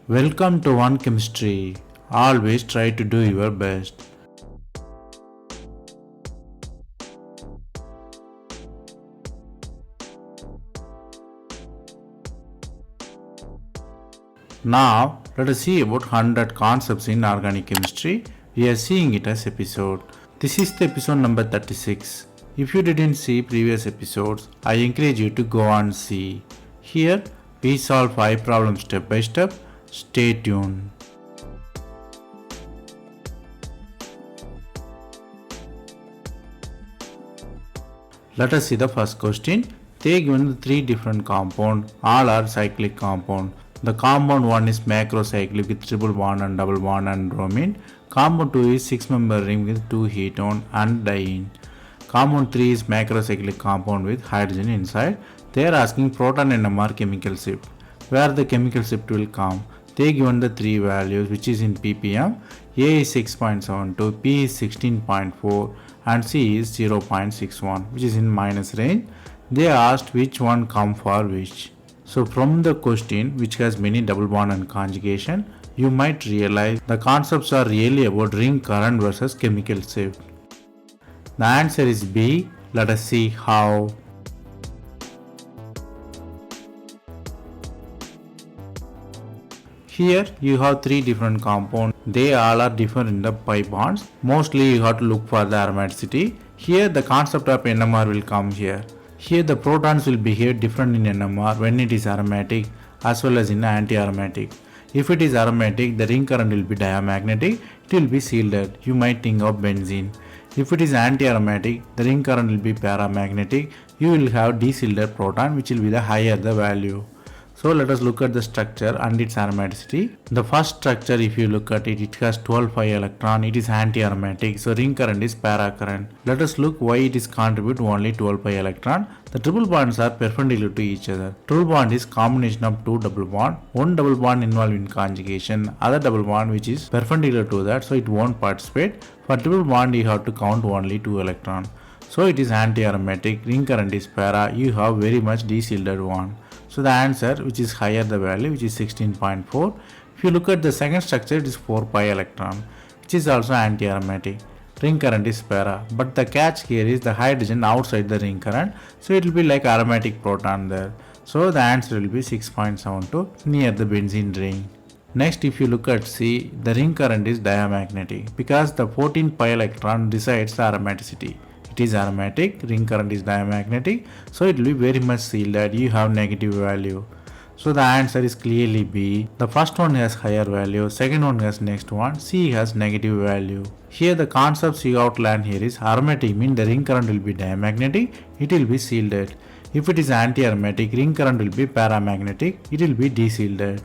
Welcome to One Chemistry. Always try to do your best. Now, let us see about 100 concepts in organic chemistry. We are seeing it as episode. This is the episode number 36. If you didn't see previous episodes, I encourage you to go and see. Here, we solve 5 problems step by step. Stay tuned. Let us see the first question. They are given 3 different compounds. All are cyclic compound. The compound 1 is macrocyclic with triple bond and double bond and bromine. Compound 2 is 6-member ring with 2 ketone and diene. Compound 3 is macrocyclic compound with hydrogen inside. They are asking proton NMR chemical shift. Where the chemical shift will come? They given the 3 values which is in ppm. A is 6.72, P is 16.4 and C is 0.61 which is in minus range. They asked which one come for which. So from the question which has many double bond and conjugation, you might realize the concepts are really about ring current versus chemical shift. The answer is B. Let us see how. Here you have 3 different compounds. They all are different in the pi bonds. Mostly you have to look for the aromaticity. Here the concept of NMR will come here. Here the protons will behave different in NMR when it is aromatic as well as in anti-aromatic. If it is aromatic, the ring current will be diamagnetic. It will be shielded. You might think of benzene. If it is anti-aromatic, the ring current will be paramagnetic. You will have de-shielded proton which will be the higher the value. So let us look at the structure and its aromaticity. The first structure, if you look at it, it has 12 pi electron. It is anti-aromatic. So ring current is para current. Let us look why it is contribute only 12 pi electron. The triple bonds are perpendicular to each other. Triple bond is combination of 2 double bond. One double bond involved in conjugation. Other double bond which is perpendicular to that, so it won't participate. For triple bond you have to count only 2 electron. So it is anti-aromatic. Ring current is para. You have very much de-shielded one. So the answer which is higher the value which is 16.4. If you look at the second structure, it is 4 pi electron which is also anti-aromatic. Ring current is para, but the catch here is the hydrogen outside the ring current, so it will be like aromatic proton there. So the answer will be 6.72 near the benzene ring. Next, if you look at C, the ring current is diamagnetic because the 14 pi electron decides the aromaticity. It is aromatic, ring current is diamagnetic, so it will be very much shielded. You have negative value. So the answer is clearly B. The first one has higher value, second one has next one, C has negative value. Here the concepts you outline here is aromatic means the ring current will be diamagnetic, it will be shielded. If it is anti-aromatic, ring current will be paramagnetic, it will be de-shielded.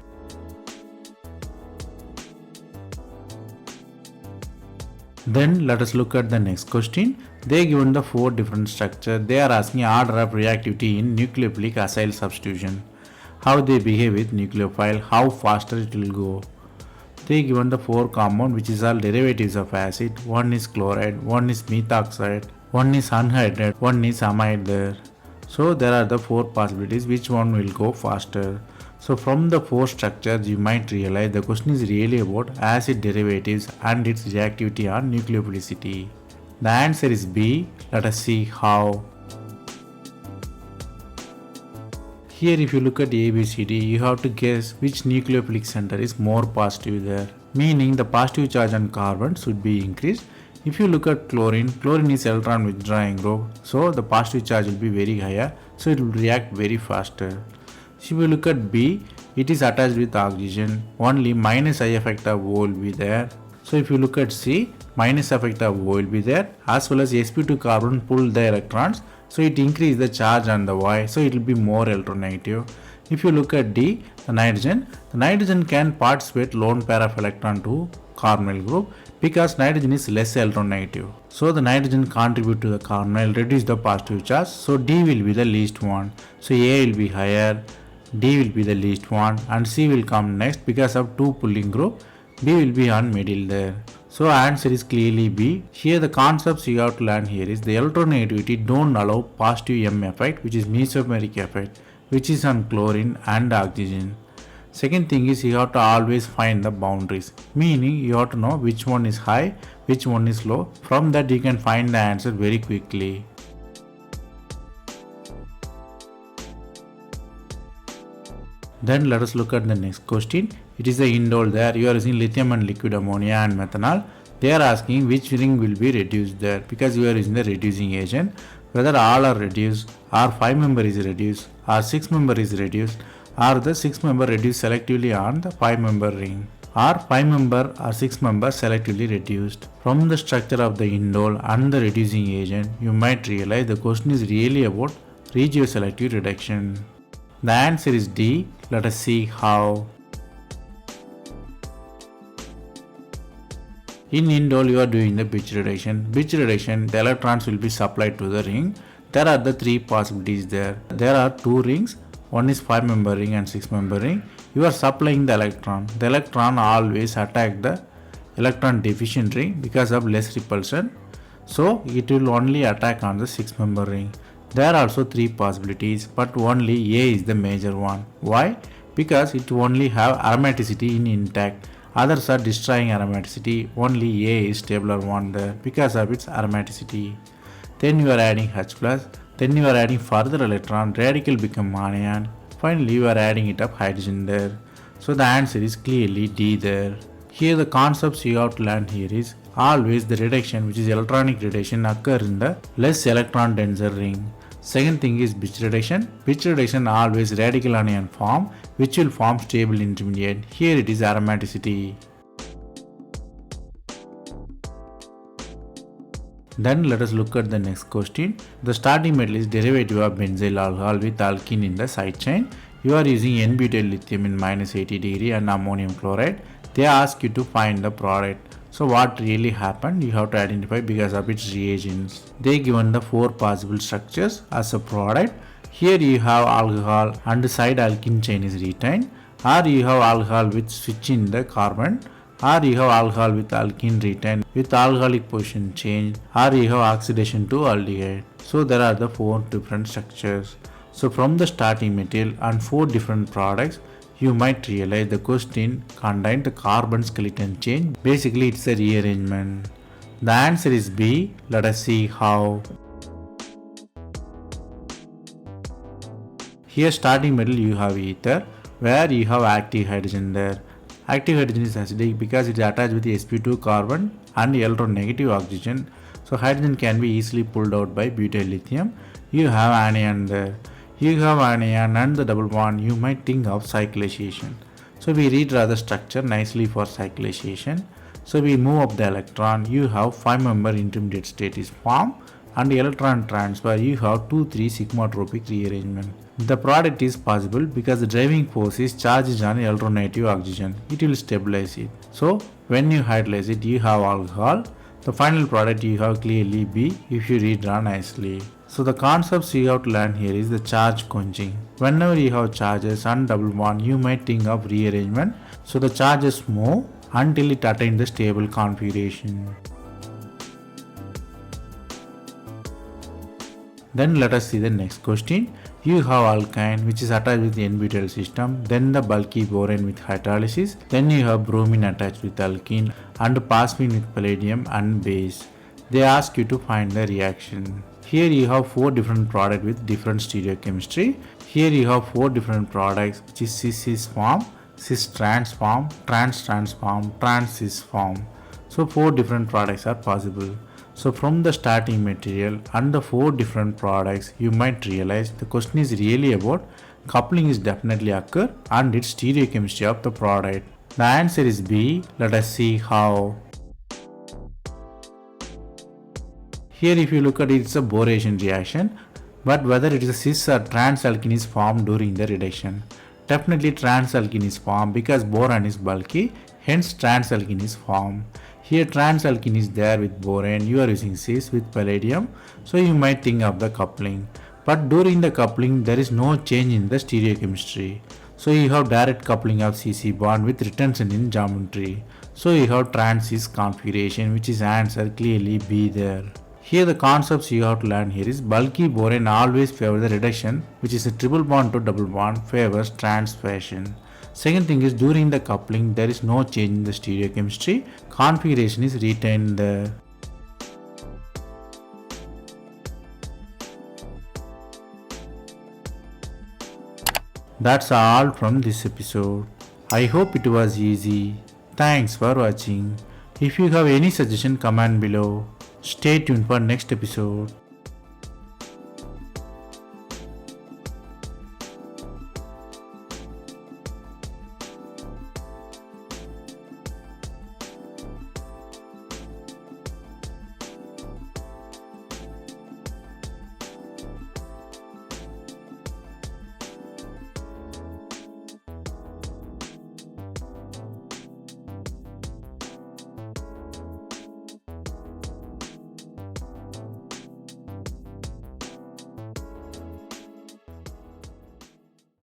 Then let us look at the next question. They are given the 4 different structures. They are asking order of reactivity in nucleophilic acyl substitution. How they behave with nucleophile, how faster it will go. They are given the 4 compound which is all derivatives of acid. One is chloride, one is methoxide, one is anhydride, one is amide there. So there are the 4 possibilities which one will go faster. So from the 4 structures you might realize the question is really about acid derivatives and its reactivity on nucleophilicity. The answer is B. Let us see how. Here if you look at ABCD, you have to guess which nucleophilic center is more positive there. Meaning the positive charge on carbon should be increased. If you look at chlorine, chlorine is electron withdrawing group, so the positive charge will be very higher, so it will react very faster. If you look at B, it is attached with oxygen, only minus I effect of O will be there. So if you look at C, minus effect of O will be there, as well as sp2 carbon pull the electrons, so it increase the charge on the Y, so it will be more electronegative. If you look at D, the nitrogen can participate lone pair of electron to carbonyl group because nitrogen is less electronegative. So the nitrogen contribute to the carbonyl, reduce the positive charge, so D will be the least one. So A will be higher, D will be the least one and C will come next because of 2 pulling group. B will be on middle there. So answer is clearly B. Here the concepts you have to learn here is the electronegativity don't allow positive M effect which is mesomeric effect which is on chlorine and oxygen. Second thing is you have to always find the boundaries, meaning you have to know which one is high, which one is low. From that you can find the answer very quickly. Then let us look at the next question. It is a indole there. You are using lithium and liquid ammonia and methanol. They are asking which ring will be reduced there because you are using the reducing agent. Whether all are reduced, or 5 member is reduced, or 6 member is reduced, or the 6 member reduced selectively on the 5 member ring, or 5 member or 6 member selectively reduced. From the structure of the indole and the reducing agent, you might realize the question is really about regioselective reduction. The answer is D. Let us see how. In indole, you are doing the pitch reduction. Pitch reduction, the electrons will be supplied to the ring. There are the three possibilities there. There are two rings. One is 5 member ring and 6 member ring. You are supplying the electron. The electron always attack the electron deficient ring because of less repulsion. So it will only attack on the 6 member ring. There are also three possibilities, but only A is the major one. Why? Because it only have aromaticity in intact. Others are destroying aromaticity. Only A is stabler one there because of its aromaticity. Then you are adding H plus. Then you are adding further electron. Radical become anion. Finally you are adding it up hydrogen there. So the answer is clearly D there. Here the concepts you have to learn here is always the reduction, which is electronic reduction, occur in the less electron denser ring. Second thing is pitch reduction. Pitch reduction always radical anion form, which will form stable intermediate. Here it is aromaticity. Then let us look at the next question. The starting metal is derivative of benzyl alcohol with alkene in the side chain. You are using N-butyl lithium in -80° and ammonium chloride. They ask you to find the product. So what really happened, you have to identify because of its reagents. They given the 4 possible structures as a product. Here you have alcohol and the side alkene chain is retained, or you have alcohol with switch in the carbon, or you have alcohol with alkene retained with alcoholic position change, or you have oxidation to aldehyde. So there are the 4 different structures. So from the starting material and 4 different products, you might realize the question contained the carbon skeleton change. Basically it's a rearrangement. The answer is B. Let us see how. Here starting metal you have ether, where you have active hydrogen there. Active hydrogen is acidic because it is attached with sp2 carbon and electronegative oxygen. So hydrogen can be easily pulled out by butyl lithium. You have anion there. You have anion and the double bond, you might think of cyclization. So we redraw the structure nicely for cyclization. So we move up the electron, you have 5 member intermediate state is formed, and electron transfer you have 2,3 sigmatropic rearrangement. The product is possible because the driving force is charged on electronegative oxygen. It will stabilize it. So when you hydrolyze it, you have alcohol. The final product you have clearly B if you redraw nicely. So the concepts you have to learn here is the charge quenching. Whenever you have charges and double bond, you might think of rearrangement. So the charges move until it attains the stable configuration. Then let us see the next question. You have alkyne which is attached with the N-butyl system, then the bulky boron with hydrolysis, then you have bromine attached with alkene and phosphine with palladium and base. They ask you to find the reaction. Here you have 4 different products with different stereochemistry. Here you have 4 different products which is cis-cis form, cis-trans form, trans-trans form, trans-cis form. So 4 different products are possible. So from the starting material and the 4 different products, you might realize the question is really about coupling is definitely occur and its stereochemistry of the product. The answer is B. Let us see how. Here if you look at it, it's a boration reaction, but whether it is a cis or trans alkene is formed during the reduction. Definitely trans alkene is formed because boron is bulky, hence trans alkene is formed. Here trans alkene is there with boron, you are using cis with palladium, so you might think of the coupling. But during the coupling there is no change in the stereochemistry. So you have direct coupling of CC bond with retention in geometry. So you have trans-cis configuration, which is answer clearly B there. Here the concepts you have to learn here is bulky boron always favor the reduction, which is a triple bond to double bond favors trans fashion. Second thing is during the coupling there is no change in the stereochemistry, configuration is retained there. That's all from this episode. I hope it was easy. Thanks for watching. If you have any suggestion, comment below. Stay tuned for next episode.